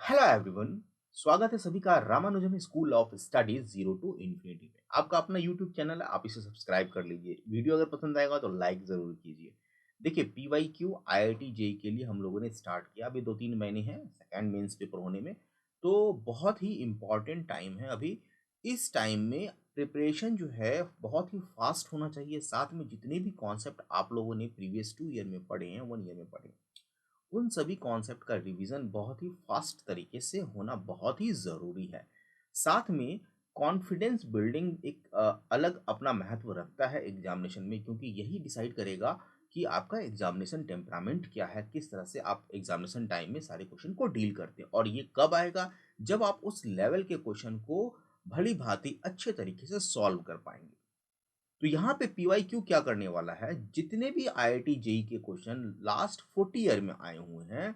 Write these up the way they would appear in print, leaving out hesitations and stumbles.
Hello everyone. स्वागत है सभी का Ramanujam school of studies zero to infinity में। आपका अपना यूट्यूब चैनल है, आप इसे सब्सक्राइब कर लीजिए। वीडियो अगर पसंद आएगा तो लाइक जरूर कीजिए। देखिए, पीवाईक्यू आईआईटी जेई के लिए हम लोगों ने स्टार्ट किया। अभी 2-3 महीने हैं सेकेंड मेंस पेपर होने में, तो बहुत ही इम्पॉर्टेंट टाइम है अभी। इस टाइम में प्रिपरेशन जो है बहुत ही फास्ट होना चाहिए। साथ में जितने भी कॉन्सेप्ट आप लोगों ने प्रीवियस 2 ईयर में पढ़े हैं, 1 ईयर में पढ़े हैं, उन सभी कॉन्सेप्ट का रिवीजन बहुत ही फास्ट तरीके से होना बहुत ही ज़रूरी है। साथ में कॉन्फिडेंस बिल्डिंग एक अलग अपना महत्व रखता है एग्जामिनेशन में, क्योंकि यही डिसाइड करेगा कि आपका एग्जामिनेशन टेम्परामेंट क्या है, किस तरह से आप एग्जामिनेशन टाइम में सारे क्वेश्चन को डील करते हैं। और ये कब आएगा? जब आप उस लेवल के क्वेश्चन को भली भांति अच्छे तरीके से सॉल्व कर पाएंगे। तो यहाँ पे पीवाईक्यू क्या करने वाला है, जितने भी आईआईटी जेई के क्वेश्चन लास्ट 40 ईयर में आए हुए हैं,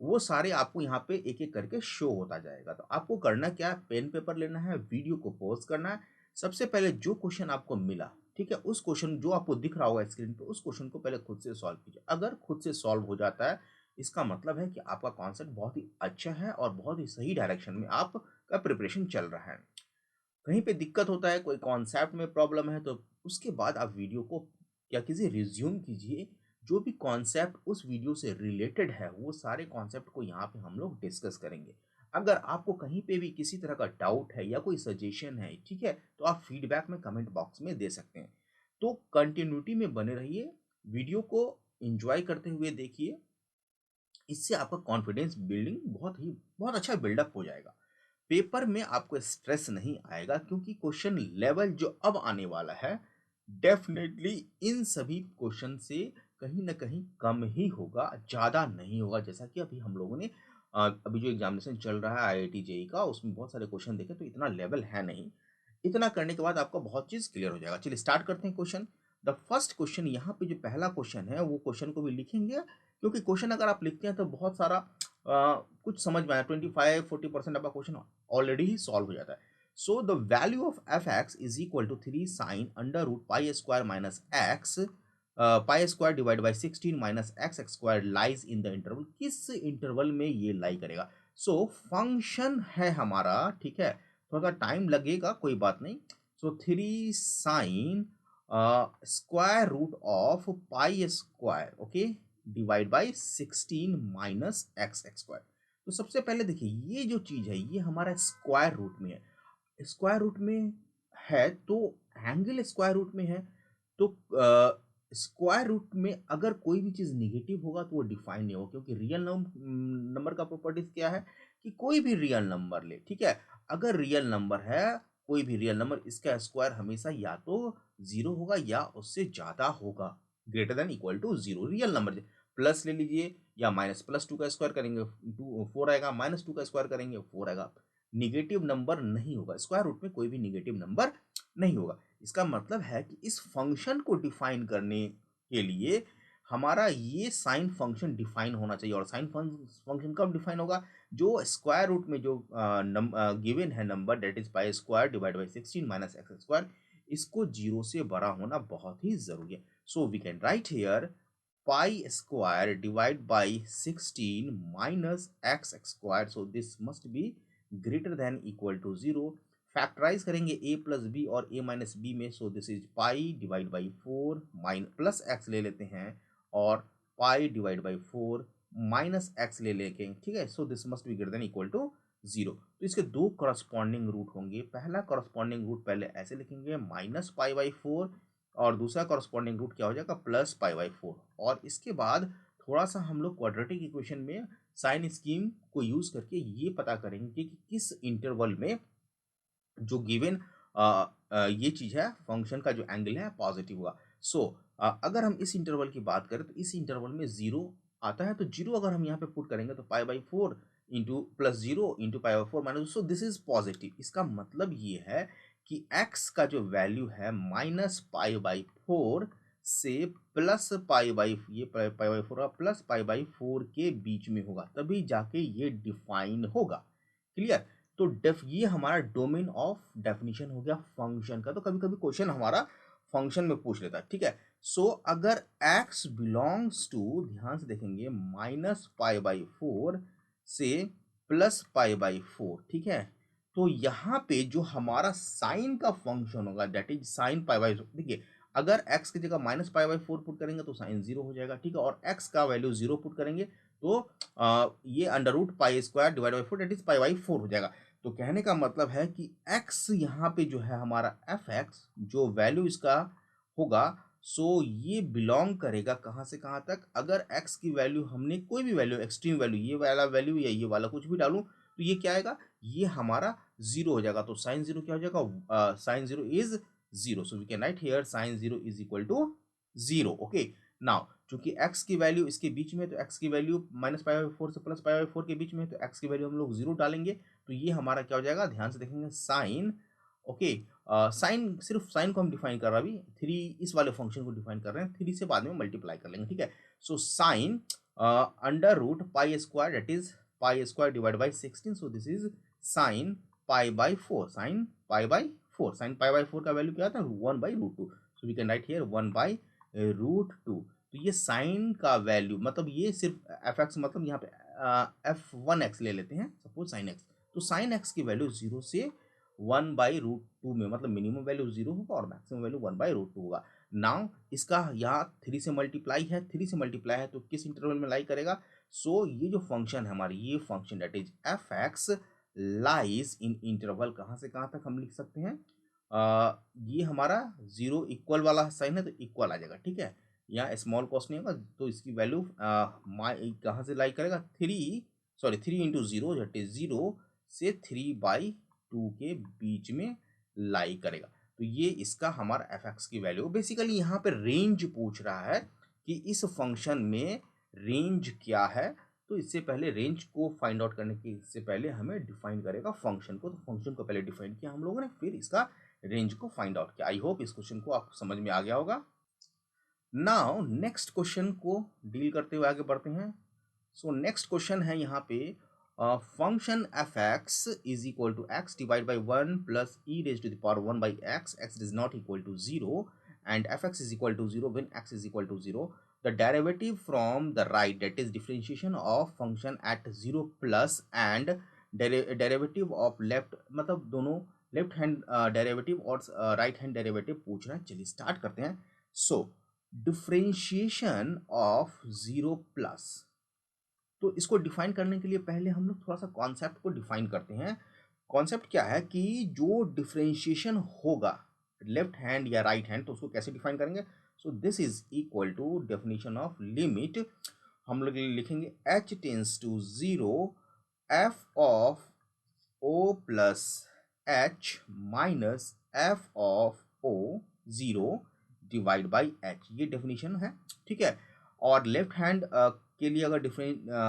वो सारे आपको यहाँ पे एक एक करके शो होता जाएगा। तो आपको करना क्या है, पेन पेपर लेना है, वीडियो को पॉज करना है। सबसे पहले जो क्वेश्चन आपको मिला, ठीक है, उस क्वेश्चन जो आपको दिख रहा होगा स्क्रीन पे, उस क्वेश्चन को पहले खुद से सॉल्व कीजिए। अगर खुद से सॉल्व हो जाता है, इसका मतलब है कि आपका कॉन्सेप्ट बहुत ही अच्छा है और बहुत ही सही डायरेक्शन में आपका प्रिपरेशन चल रहा है। कहीं पे दिक्कत होता है, कोई कॉन्सेप्ट में प्रॉब्लम है, तो उसके बाद आप वीडियो को क्या कीजिए, रिज्यूम कीजिए। जो भी कॉन्सेप्ट उस वीडियो से रिलेटेड है, वो सारे कॉन्सेप्ट को यहाँ पे हम लोग डिस्कस करेंगे। अगर आपको कहीं पे भी किसी तरह का डाउट है या कोई सजेशन है, ठीक है, तो आप फीडबैक में कमेंट बॉक्स में दे सकते हैं। तो कंटिन्यूटी में बने रहिए, वीडियो को एंजॉय करते हुए देखिए। इससे आपका कॉन्फिडेंस बिल्डिंग बहुत अच्छा बिल्डअप हो जाएगा। पेपर में आपको स्ट्रेस नहीं आएगा, क्योंकि क्वेश्चन लेवल जो अब आने वाला है, डेफिनेटली इन सभी क्वेश्चन से कहीं ना कहीं कम ही होगा, ज़्यादा नहीं होगा। जैसा कि अभी हम लोगों ने अभी जो एग्जामिनेशन चल रहा है आईआईटी जेई का, उसमें बहुत सारे क्वेश्चन देखे, तो इतना लेवल है नहीं। इतना करने के बाद आपका बहुत चीज़ क्लियर हो जाएगा। चलिए स्टार्ट करते हैं क्वेश्चन। द फर्स्ट क्वेश्चन, यहाँ पे जो पहला क्वेश्चन है, वो क्वेश्चन को भी लिखेंगे, क्योंकि क्वेश्चन अगर आप लिखते हैं तो बहुत सारा कुछ समझ में आया, 25-40% आपका क्वेश्चन ऑलरेडी ही सॉल्व हो जाता है। So the value of f x is equal to 3 sine under root pi square minus x pi square divide by 16 minus x x square lies in the interval. किस interval में ये लाई करेगा? So function है हमारा, ठीक है, थोड़ा सा टाइम लगेगा, कोई बात नहीं। So 3 sine square root of pi square, okay, divide by 16 minus x x square. तो सबसे पहले देखिए, ये जो चीज़ है ये हमारा स्क्वायर रूट में है। स्क्वायर रूट में है तो एंगल स्क्वायर रूट में है, तो स्क्वायर रूट में अगर कोई भी चीज़ निगेटिव होगा तो वो डिफाइन नहीं होगा, क्योंकि रियल नंबर का प्रॉपर्टीज क्या है कि कोई भी रियल नंबर ले, ठीक है, अगर रियल नंबर है, कोई भी रियल नंबर, इसका स्क्वायर हमेशा या तो जीरो होगा या उससे ज़्यादा होगा, greater than equal to zero. Real number plus ले लीजिए या माइनस, +2 का स्क्वायर करेंगे 4 आएगा, -2 का स्क्वायर करेंगे 4 आएगा। निगेटिव नंबर नहीं होगा, स्क्वायर रूट में कोई भी निगेटिव नंबर नहीं होगा। इसका मतलब है कि इस फंक्शन को डिफाइन करने के लिए हमारा ये साइन फंक्शन डिफाइन होना चाहिए। और साइन फंक्शन कब डिफाइन होगा? जो स्क्वायर रूट में जो गिवन है number, that is pi square divide by 16 minus x square, इसको जीरो से बड़ा होना बहुत ही जरूरी है। So we can write here pi square divide by 16 minus x square. So this must be greater than equal to 0. Factorise करेंगे a plus b और a माइनस बी में, so this is pi divide by 4 mine plus x ले लेते हैं, और pi divide by 4 minus x ले लेंगे, ठीक है। So this must be greater than equal to 0। तो इसके दो करस्पॉन्डिंग रूट होंगे। पहला करस्पॉन्डिंग रूट पहले ऐसे लिखेंगे, -पाई/4, और दूसरा कॉरस्पॉन्डिंग रूट क्या हो जाएगा, +पाई/4। और इसके बाद थोड़ा सा हम लोग क्वाड्रेटिक इक्वेशन में साइन स्कीम को यूज करके ये पता करेंगे कि किस इंटरवल में जो गिवन ये चीज है, फंक्शन का जो एंगल है पॉजिटिव होगा। सो अगर हम इस इंटरवल की बात करें तो इस इंटरवल में जीरो आता है, तो जीरो अगर हम यहाँ पे पुट करेंगे तो पाई/4 इंटू +0 इंटू पाई/4 minus, so this is positive. इसका मतलब ये है कि x का जो वैल्यू है -पाई/4 से +पाई/4 प्लस पाई/4 के बीच में होगा, तभी जाके ये डिफाइन होगा। क्लियर? तो ये हमारा डोमेन ऑफ डेफिनेशन हो गया फंक्शन का। तो कभी कभी क्वेश्चन हमारा फंक्शन में पूछ लेता है, ठीक है। सो अगर x बिलोंग्स टू, ध्यान से देखेंगे, -पाई/4 से प्लस पाई बाई 4, ठीक है। तो यहाँ पे जो हमारा साइन का फंक्शन होगा that is sine pi by, देखिए अगर x की जगह माइनस पाई बाई 4 पुट करेंगे तो साइन 0 हो जाएगा, ठीक है। और x का वैल्यू 0 पुट करेंगे तो ये under root pi square divide by 4 that is pi by 4 हो जाएगा। तो कहने का मतलब है कि x यहाँ पे जो है हमारा fx जो वैल्यू इसका होगा, सो ये बिलोंग करेगा कहाँ से कहाँ तक, अगर x की वैल्यू हमने कोई भी वैल्यू एक्सट्रीम वैल्यू ये वाला वैल्यू या ये वाला कुछ भी डालूं तो ये क्या आएगा, ये हमारा 0 हो जाएगा। तो साइन 0 क्या हो जाएगा, sine 0 is 0, so we can write here sine 0 is equal to 0। Okay, now चूंकि x की वैल्यू इसके बीच में, तो x की वैल्यू माइनस पाई बाई 4 से प्लस पाई बाई 4 के बीच में है, तो x की वैल्यू हम लोग 0 डालेंगे तो ये हमारा क्या हो जाएगा, ध्यान से देखेंगे साइन। ओके, साइन सिर्फ साइन को हम डिफाइन कर रहे हैं अभी, 3 इस वाले फंक्शन को डिफाइन कर रहे हैं, 3 से बाद में मल्टीप्लाई कर लेंगे, ठीक है। So sine under root pi square that is pi square divide by 16, so this is sine pi by 4, sine pi by 4, sine pi by 4 का वैल्यू क्या था, 1 by root 2, so we can write here 1 by root 2। तो ये sign का value मतलब ये सिर्फ F x, मतलब यहाँ पे एफ वन एक्स ले लेते हैं सपोज साइन एक्स, तो साइन एक्स की वैल्यू 0 से 1 बाई रूट 2 में, मतलब मिनिमम वैल्यू 0 होगा और मैक्सिमम वैल्यू 1 बाई रूट 2 होगा। नाउ इसका यहाँ 3 से मल्टीप्लाई है, 3 से मल्टीप्लाई है तो किस इंटरवल में लाई करेगा, सो ये जो फंक्शन है हमारी, ये function that is F x lies in interval कहाँ से कहाँ तक हम लिख सकते हैं, ये हमारा 0 इक्वल वाला साइन है तो इक्वल आ जाएगा, ठीक है। यहाँ स्मॉल कॉस्ट नहीं होगा तो इसकी वैल्यू कहाँ से लाई करेगा, 3 इंटू 0 दैट इज 0 से 3/2 के बीच में लाई करेगा। तो ये इसका हमारा एफ एक्स की वैल्यू, बेसिकली यहाँ पे रेंज पूछ रहा है कि इस फंक्शन में रेंज क्या है। तो इससे पहले रेंज को फाइंड आउट करने के इससे पहले हमें डिफाइन करेगा फंक्शन को, तो फंक्शन को पहले डिफाइन किया हम लोगों ने, फिर इसका रेंज को फाइंड आउट किया। आई होप इस क्वेश्चन को आपको समझ में आ गया होगा। नाउ नेक्स्ट क्वेश्चन को डील करते हुए आगे बढ़ते हैं। सो नेक्स्ट क्वेश्चन है यहाँ पे, function f x is equal to x divide by 1 plus e raise to the power 1 by x, x is not equal to 0 and fx is equal to 0 when x is equal to 0, the derivative from the right that is differentiation of function at 0 plus and derivative of left, मतलब दोनों left hand derivative और right hand derivative पूछ रहा है। चलिए start करते हैं। सो differentiation of 0 plus, तो इसको डिफाइन करने के लिए पहले हम लोग थोड़ा सा कॉन्सेप्ट को डिफाइन करते हैं। कॉन्सेप्ट क्या है कि जो डिफरेंशिएशन होगा लेफ्ट हैंड या राइट हैंड, तो उसको कैसे डिफाइन करेंगे, so this is equal to definition of limit, हम लोग लिखेंगे h tends to 0 f of o plus h minus f of o 0 divide by h, ये डेफिनेशन है, ठीक है। और लेफ्ट हैंड के लिए अगर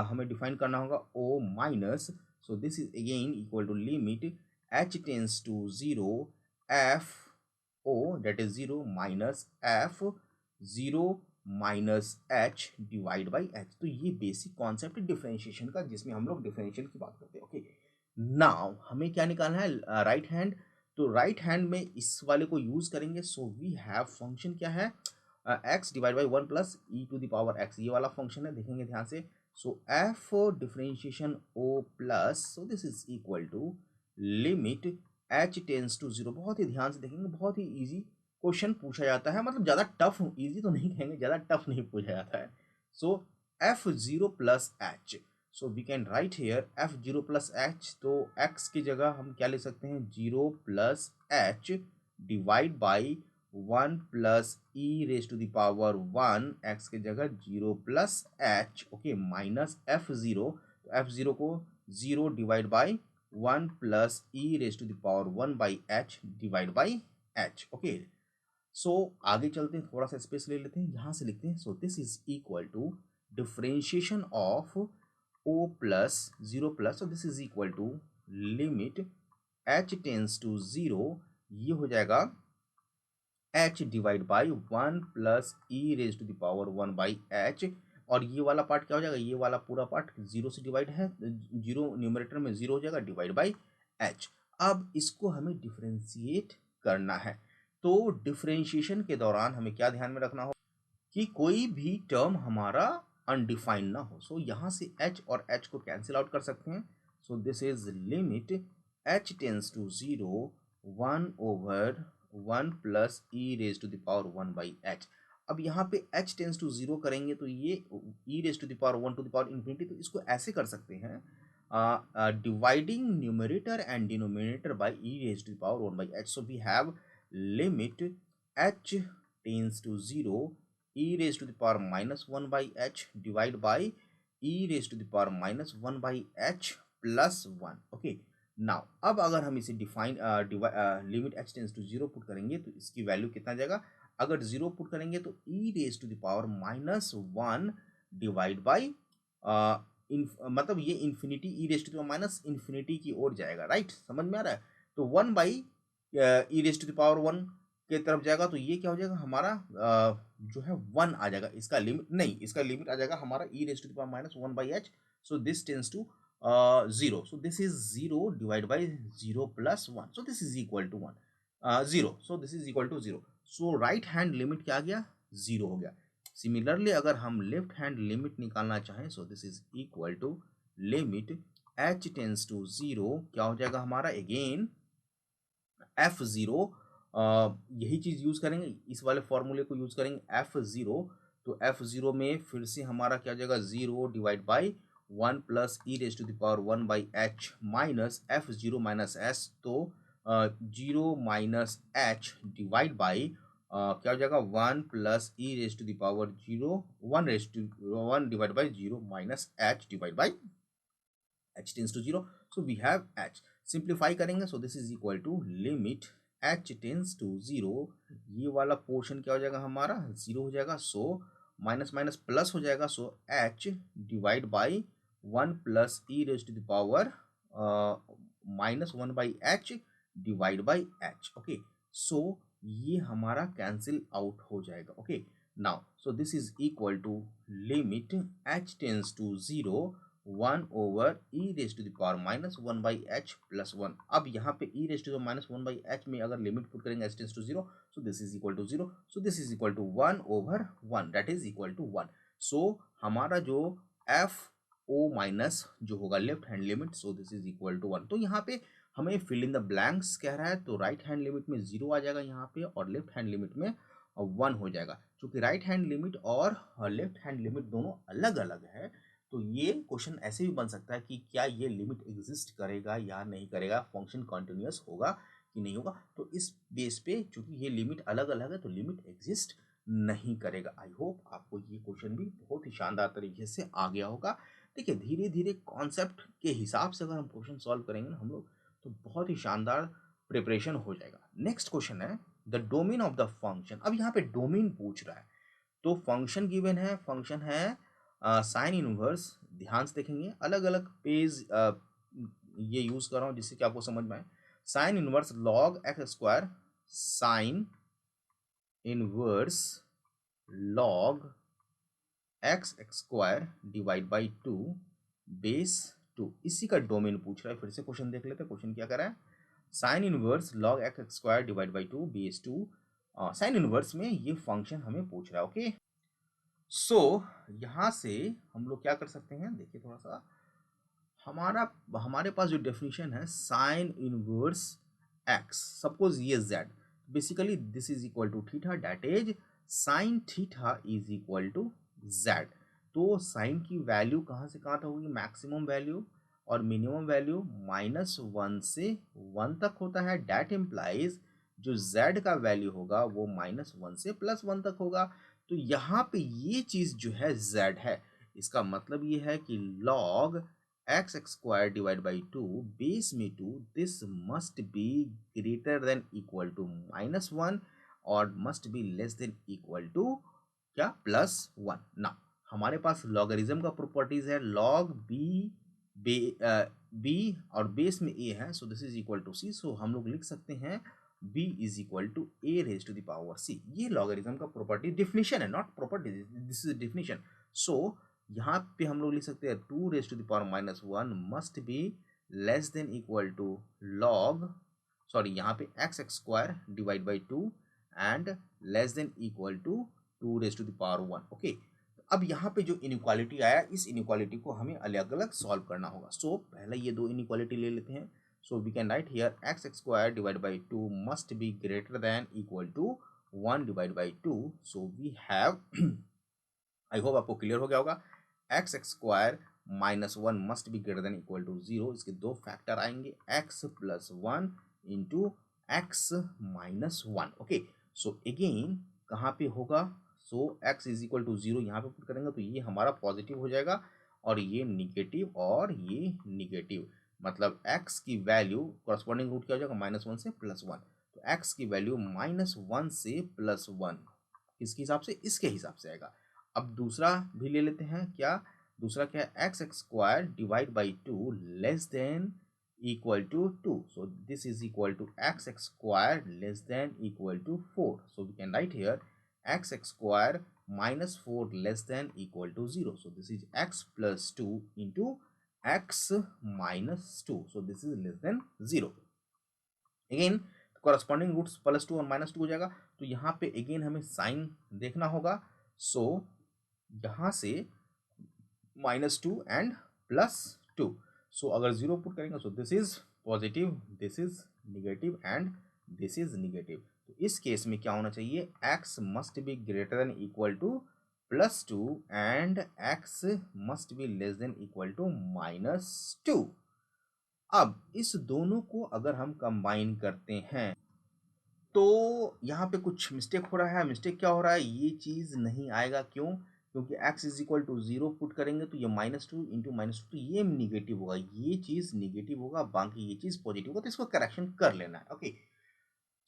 हमें डिफाइन करना होगा o minus, so this is again equal to limit h tends to 0 f o that is 0 minus f 0 minus h divide by h। तो ये बेसिक कॉन्सेप्ट है डिफरेंशिएशन का, जिसमें हम लोग डिफरेंशियल की बात करते हैं। ओके, नाउ हमें क्या निकालना है, राइट हैंड, तो राइट हैंड में इस वाले को यूज करेंगे। सो वी हैव फंक्शन क्या है, x divide by 1 plus e to the power x, ये वाला फंक्शन है, देखेंगे ध्यान से। सो f differentiation o plus, so this is equal to limit h tends to 0, बहुत ही ध्यान से देखेंगे, बहुत ही इजी क्वेश्चन पूछा जाता है, मतलब ज़्यादा टफ, इजी तो नहीं कहेंगे, ज़्यादा टफ नहीं पूछा जाता है। सो f0 plus h, so we can write here f0 plus h, तो x की जगह हम क्या ले सकते हैं, 0 plus h divide by 1 plus e raise to the power 1, x की जगह 0 plus h, okay, minus f0, तो f0 को 0 divide by 1 plus e raise to the power 1 by h divide by h। Okay, so आगे चलते हैं, थोड़ा सा space ले लेते हैं, यहाँ से लिखते हैं। So this is equal to differentiation of o plus 0 plus, so this is equal to limit h tends to 0, ये हो जाएगा h divide by 1 plus e raise to the power 1 by h, और ये वाला पार्ट क्या हो जाएगा, ये वाला पूरा पार्ट 0 से डिवाइड है, 0 न्यूमरेटर में 0 हो जाएगा डिवाइड बाई h। अब इसको हमें डिफरेंशिएट करना है, तो डिफरेंशिएशन के दौरान हमें क्या ध्यान में रखना हो कि कोई भी टर्म हमारा अनडिफाइंड ना हो। सो यहाँ से h और h को कैंसिल आउट कर सकते हैं, So this is limit h tends to 0 1 over 1 plus e raised to the power 1 by h. अब यहाँ पे h टेंस टू 0 करेंगे तो ये e raise to the power 1 to the power infinity, तो इसको ऐसे कर सकते हैं dividing numerator and denominator by e raised to the power 1 by h. So we have limit h tends to 0 e raised to the power minus 1 by h divided by e raised to the power minus 1 by h plus 1. Okay, now अब अगर हम इसे define limit h tends to 0 put करेंगे तो इसकी value कितना जाएगा, अगर 0 पुट करेंगे तो e raise to the power minus 1 divide by मतलब ये infinity e raise to the minus infinity की ओर जाएगा, राइट, समझ में आ रहा है। तो 1 by e raise to the power 1 के तरफ जाएगा तो ये क्या हो जाएगा हमारा जो है 1 आ जाएगा, इसका लिमिट नहीं, इसका लिमिट आ जाएगा हमारा e raise to the power minus 1 by h. So this tends to 0. So this is 0 divided by 0 plus 1. So this is equal to 1. 0. So this is equal to 0. So right hand limit क्या आ गया, 0 हो गया. Similarly अगर हम left hand limit निकालना चाहें, so this is equal to limit h tends to 0 क्या हो जाएगा हमारा, अगेन f0 यही चीज यूज करेंगे, इस वाले फॉर्मूले को यूज करेंगे f0. तो f0 में फिर से हमारा क्या हो जाएगा 0 divide by 1 plus e raise to the power 1 by h minus f0 minus s. तो 0 माइनस एच डिवाइड बाई क्या हो जाएगा 1 plus e raise to the power 0 1 divide by 0 minus h divide by h tends to 0. So we have h. Simplify करेंगे so this is equal to limit h tends to 0. ये वाला portion क्या हो जाएगा हमारा 0 हो जाएगा, सो माइनस माइनस प्लस हो जाएगा, so h divide by 1 plus e raise to the power minus 1 by h divide by h. Okay, so ये हमारा कैंसिल आउट हो जाएगा. Okay, now so this is equal to limit h tends to 0 1 over e raise to the power minus 1 by h plus 1. अब यहाँ पे e raise to the minus 1 by h में अगर limit put करेंगे h tends to 0, so this is equal to 0. So this is equal to 1 over 1 that is equal to 1. So हमारा जो f o minus जो होगा left hand limit, so this is equal to 1. तो यहाँ पे हमें fill in the blanks कह रहा है, तो राइट हैंड लिमिट में 0 आ जाएगा यहाँ पे और लेफ्ट हैंड लिमिट में 1 हो जाएगा. क्योंकि राइट हैंड लिमिट और लेफ्ट हैंड लिमिट दोनों अलग अलग है, तो ये क्वेश्चन ऐसे भी बन सकता है कि क्या ये लिमिट एग्जिस्ट करेगा या नहीं करेगा, फंक्शन कॉन्टिन्यूअस होगा कि नहीं होगा. तो इस बेस पे चूंकि ये लिमिट अलग अलग है तो लिमिट एग्जिस्ट नहीं करेगा. आई होप आपको ये क्वेश्चन भी बहुत ही शानदार तरीके से आ गया होगा. देखिए धीरे धीरे कॉन्सेप्ट के हिसाब से अगर हम क्वेश्चन सॉल्व करेंगे ना हम लोग, तो बहुत ही शानदार प्रिपरेशन हो जाएगा. नेक्स्ट क्वेश्चन है the domain of the function. अब यहाँ पे डोमेन पूछ रहा है, तो फंक्शन गिवन है, फंक्शन है साइन इनवर्स. ध्यान से देखेंगे अलग अलग पेज ये यूज कर रहा हूँ जिससे कि आपको समझ में आए. Sine inverse log x square, sine inverse log x square divide by 2 base 2. इसी का डोमेन पूछ रहा है. फिर से क्वेश्चन देख लेते हैं. क्वेश्चन क्या कर रहा है, sine inverse log x square divide by 2 base 2. Sine inverse में ये फंक्शन हमें पूछ रहा है. ओके, सो यहाँ से हम लोग क्या कर सकते हैं, देखिए थोड़ा सा हमारे पास जो डेफिनेशन है साइन इनवर्स एक्स, सपोज ये z, basically this is equal to theta, that is sine theta is equal to z. तो साइन की वैल्यू कहाँ से कहाँ तक होगी, मैक्सिमम वैल्यू और मिनिमम वैल्यू -1 से 1 तक होता है. डैट इम्प्लाइज जो z का वैल्यू होगा वो -1 से +1 तक होगा. तो यहाँ पे ये चीज जो है z है, इसका मतलब ये है कि log x square divide by 2 base में 2, this must be greater than equal to -1 और must be less than equal to क्या +1. ना हमारे पास लॉगरिज्म का प्रॉपर्टीज है, log b और बेस में a है, so this is equal to c. सो हम लोग लिख सकते हैं b is equal to a raise to the power c. ये लॉगरिज्म का प्रॉपर्टी डिफिनेशन है, not property, this is definition. So यहाँ पे हम लोग लिख सकते हैं 2 raise to the power -1 must be less than equal to log, sorry यहाँ पे x square divide by 2 and less than equal to 2 raise to the power 1. Okay, अब यहाँ पे जो इनइक्वालिटी आया, इस इनइक्वालिटी को हमें अलग-अलग सॉल्व करना होगा। सो पहले ये दो इनइक्वालिटी ले लेते हैं। So we can write here x square divide by 2 must be greater than equal to 1 divide by 2। So we have I hope आपको क्लियर हो गया होगा। X square minus one must be greater than equal to 0। इसके दो factor आएंगे, x plus one into x minus one. Okay, so again कहाँ पे होगा? So x is equal to 0 यहाँ पे पुट करेंगे तो ये हमारा पॉजिटिव हो जाएगा और ये निगेटिव और ये निगेटिव, मतलब एक्स की वैल्यू कॉरस्पॉन्डिंग रूट क्या हो जाएगा? माइनस वन से प्लस वन। तो एक्स की वैल्यू माइनस वन से प्लस वन किसके हिसाब से? इसके हिसाब से आएगा। अब दूसरा भी ले लेते हैं। क्या दूसरा क्या है? X square divide by two less than equal to 2. So this is equal to x square less than equal to 4. So we can write here x square minus 4 less than equal to 0. So this is x plus 2 into x minus 2. So this is less than 0. Again corresponding roots plus two और minus two हो जाएगा, तो यहाँ पे again हमें sign देखना होगा। So यहाँ से minus two and plus two. So अगर जीरो पुट करेंगे so this is positive, this is negative and this is negative. तो इस केस में क्या होना चाहिए? x must be greater than equal to plus two and x must be less than equal to minus two. अब इस दोनों को अगर हम कंबाइन करते हैं तो यहाँ पे कुछ मिस्टेक हो रहा है। मिस्टेक क्या हो रहा है? ये चीज़ नहीं आएगा। क्यों? क्योंकि x is equal to 0 put करेंगे तो ये minus two into minus two, ये निगेटिव होगा, ये चीज़ निगेटिव होगा, बाकी ये चीज़ पॉजिटिव होगा। तो इसको करेक्शन कर लेना है। ओके,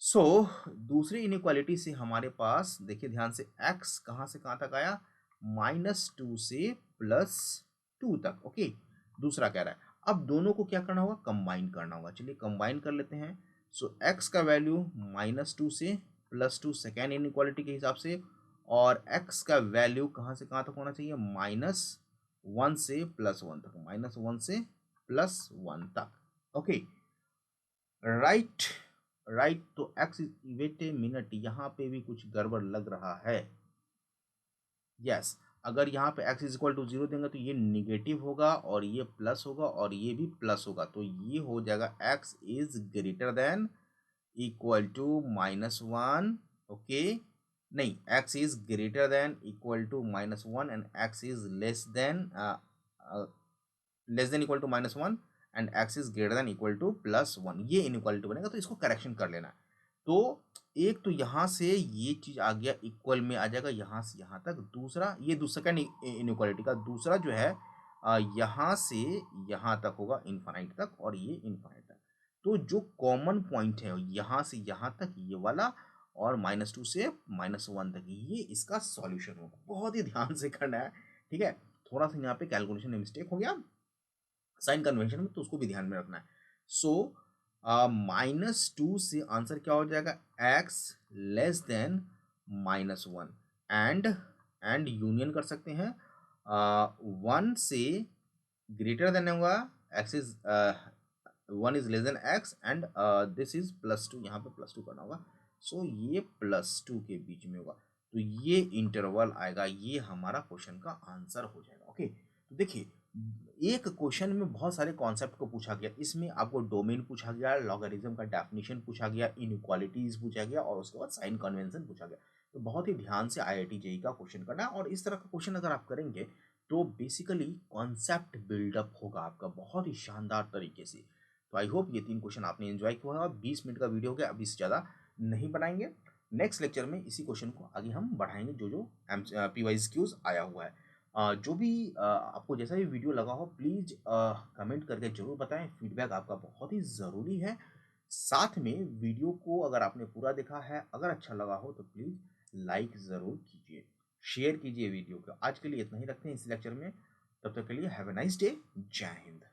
सो दूसरी इनइक्वालिटी से हमारे पास देखिए ध्यान से, x कहाँ से कहाँ तक आया? माइनस टू से प्लस टू तक। ओके, दूसरा कह रहा है अब दोनों को क्या करना होगा? कंबाइन करना होगा। चलिए कंबाइन कर लेते हैं। सो x का वैल्यू माइनस टू से प्लस टू सेकेंड इनइक्वालिटी के हिसाब से, और x का वैल्यू कहाँ से कहाँ तक होना चाहिए? माइनस वन से प्लस वन तक, माइनस वन से प्लस वन तक। Okay, right right. तो x, वेट ए मिनट, यहाँ पे भी कुछ गड़बड़ लग रहा है। यस, अगर यहाँ पे x इज इक्वल टू 0 देंगे तो ये निगेटिव होगा और ये प्लस होगा और ये भी प्लस होगा, तो ये हो जाएगा x is greater than equal to minus one. Okay, नहीं, x is greater than equal to minus one and x is less than equal to minus one and x is greater than equal to plus one. ये inequality बनेगा, तो इसको correction कर लेना है। तो एक तो यहाँ से ये चीज आ गया, इक्वल में आ जाएगा यहाँ से यहाँ तक। दूसरा ये दूसरा इनइक्वालिटी का दूसरा जो है यहाँ से यहाँ तक होगा, इनफाइनाइट तक, और ये इनफाइनाइट तक। तो जो कॉमन पॉइंट है यहाँ से यहाँ तक ये वाला, और माइनस टू से माइनस वन तक, ये इसका सॉल्यूशन होगा। बहुत ही ध्यान से करना है, ठीक है। थोड़ा सा यहाँ पे कैलकुलेशन में मिस्टेक हो गया साइन कन्वेंशन में, तो उसको भी ध्यान में रखना है। सो माइनस टू से आंसर क्या हो जाएगा? x less than minus one, and union कर सकते हैं वन से ग्रेटर देन होगा, x is one is less then x and this is plus two, यहाँ पे प्लस टू करना होगा। सो ये प्लस टू के बीच में होगा, तो ये इंटरवल आएगा, ये हमारा क्वेश्चन का आंसर हो जाएगा। ओके, तो देखिए एक क्वेश्चन में बहुत सारे कॉन्सेप्ट को पूछा गया। इसमें आपको डोमेन पूछा गया, लॉगरिथम का डेफिनेशन पूछा गया, इनइक्वालिटीज पूछा गया, और उसके बाद साइन कन्वेंशन पूछा गया। तो बहुत ही ध्यान से IIT जेईई का क्वेश्चन करना है, और इस तरह का क्वेश्चन अगर आप करेंगे तो बेसिकली कॉन्सेप्ट बिल्डअप होगा आपका बहुत ही शानदार तरीके से। तो आई होप ये तीन क्वेश्चन आपने एंजॉय किया होगा। 20 मिनट का वीडियो हो गया, अब इससे ज़्यादा नहीं बनाएंगे। नेक्स्ट लेक्चर में इसी क्वेश्चन को आगे हम बढ़ाएंगे, जो PYQs आया हुआ है। जो भी आपको जैसा भी वीडियो लगा हो प्लीज़ कमेंट करके ज़रूर बताएं। फीडबैक आपका बहुत ही ज़रूरी है। साथ में वीडियो को अगर आपने पूरा देखा है, अगर अच्छा लगा हो तो प्लीज़ लाइक ज़रूर कीजिए, शेयर कीजिए वीडियो को। आज के लिए इतना ही रखते हैं इस लेक्चर में, तब तक के लिए हैव ए नाइस डे। जय हिंद।